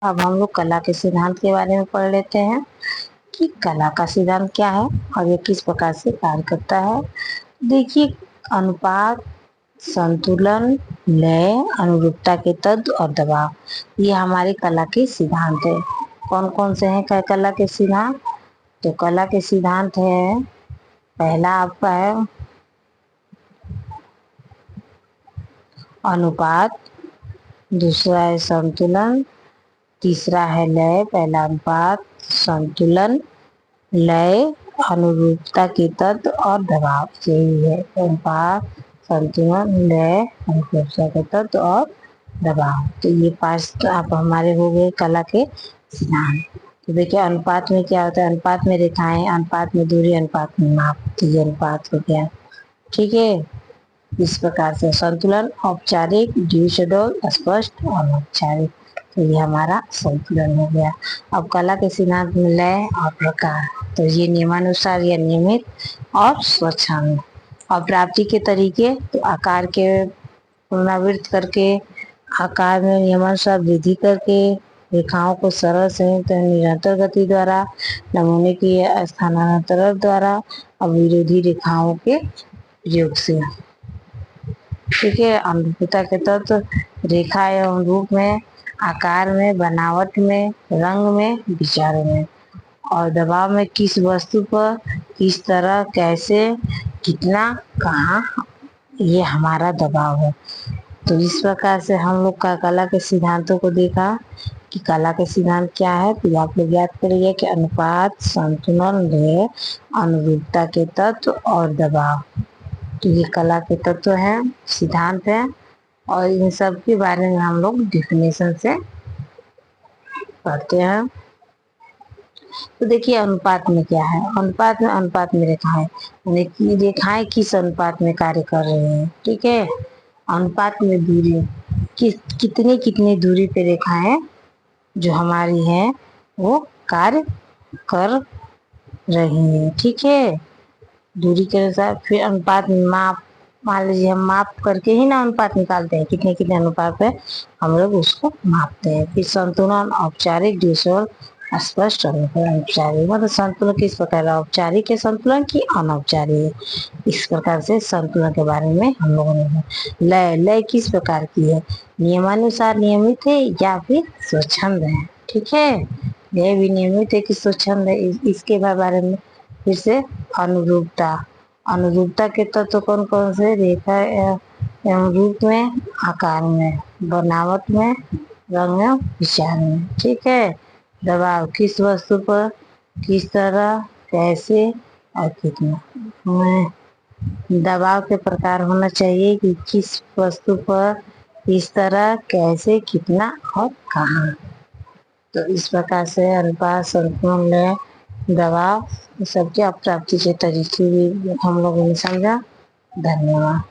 अब हम लोग कला के सिद्धांत के बारे में पढ़ लेते हैं कि कला का सिद्धांत क्या है और ये किस प्रकार से कार्य करता है। देखिए, अनुपात, संतुलन, लय, अनुरूपता के तत्व और दबाव, ये हमारी कला के सिद्धांत है। कौन कौन से हैं कला के सिद्धांत? तो कला के सिद्धांत है, पहला आपका है अनुपात, दूसरा है संतुलन, तीसरा है लय। पहला अनुपात, संतुलन, लय, अनुरूपता के तत्व और दबाव, यही है अनुपात, संतुलन, लय, अनुरूपता के तत्व और दबाव। तो ये 5 आप हमारे हो गए कला के सिद्धांत। तो देखिए, अनुपात में क्या होता है? अनुपात में रेखाएं, अनुपात में दूरी, अनुपात में माप, तो ये अनुपात हो गया। ठीक है, इस प्रकार से संतुलन औपचारिक, द्विशब्द, स्पष्ट और औपचारिक, तो ये हमारा संतुलन हो गया। अब कला के सिद्धांत में लय और प्रकार, तो ये नियमानुसार या नियमित और स्वच्छंद। और प्राप्ति के तरीके, तो आकार के पुनरावृत्त करके, आकार में नियमानुसार वृद्धि करके, रेखाओं को सरल संयुक्त निरंतर गति द्वारा, नमूने की स्थानांतरण द्वारा और विरोधी रेखाओं के प्रयोग से। ठीक है, अनुरूपता के तत्व, रेखा एवं रूप में, आकार में, बनावट में, रंग में, विचारों में। और दबाव में, किस वस्तु पर, किस तरह, कैसे, कितना, कहाँ, ये हमारा दबाव है। तो इस प्रकार से हम लोग का कला के सिद्धांतों को देखा कि कला के सिद्धांत क्या है। तो आप लोग याद करिए कि अनुपात, संतुलन, लय, अनुरूपता के तत्व और दबाव, तो ये कला के तत्व हैं, सिद्धांत हैं। और इन सब के बारे में हम लोग डिफिनेशन से पढ़ते हैं। तो देखिए, अनुपात में क्या है? अनुपात में रेखाएं, यानी रेखाएं किस अनुपात में कार्य कर रही हैं। ठीक है, अनुपात में दूरी, कितनी कितनी दूरी पे रेखाएं जो हमारी हैं वो कार्य कर रही हैं। ठीक है, दूरी के अनुसार। फिर अनुपात में माप, मान लीजिए हम माप करके ही ना अनुपात निकालते हैं, कितने कितने अनुपात है हम लोग उसको मापते हैं। फिर संतुलन, औपचारिक, द्विशब्द, स्पष्ट और अनौपचारिक। मतलब संतुलन किस प्रकार है, औपचारिक है संतुलन की अनौपचारिक है, इस प्रकार से संतुलन के बारे में हम लोगों ने। लय, लय किस प्रकार की है? नियमानुसार नियमित है या फिर स्वच्छंद है। ठीक है, यह भी नियमित है कि स्वच्छंद है, इसके बारे में। फिर से अनुरूपता, अनुरूपता के तत्व कौन कौन से? रेखा एवं रूप में, आकार में, बनावट में, रंग में, विचार में। ठीक है, दबाव, किस वस्तु पर, किस तरह, कैसे और कितना। दबाव के प्रकार होना चाहिए कि किस वस्तु पर, किस तरह, कैसे, कितना और कहाँ। तो इस प्रकार से अनुपात, संतुलन, लय, दबाव, सबके प्राप्ति के तरीके भी हम लोगों ने समझा। धन्यवाद।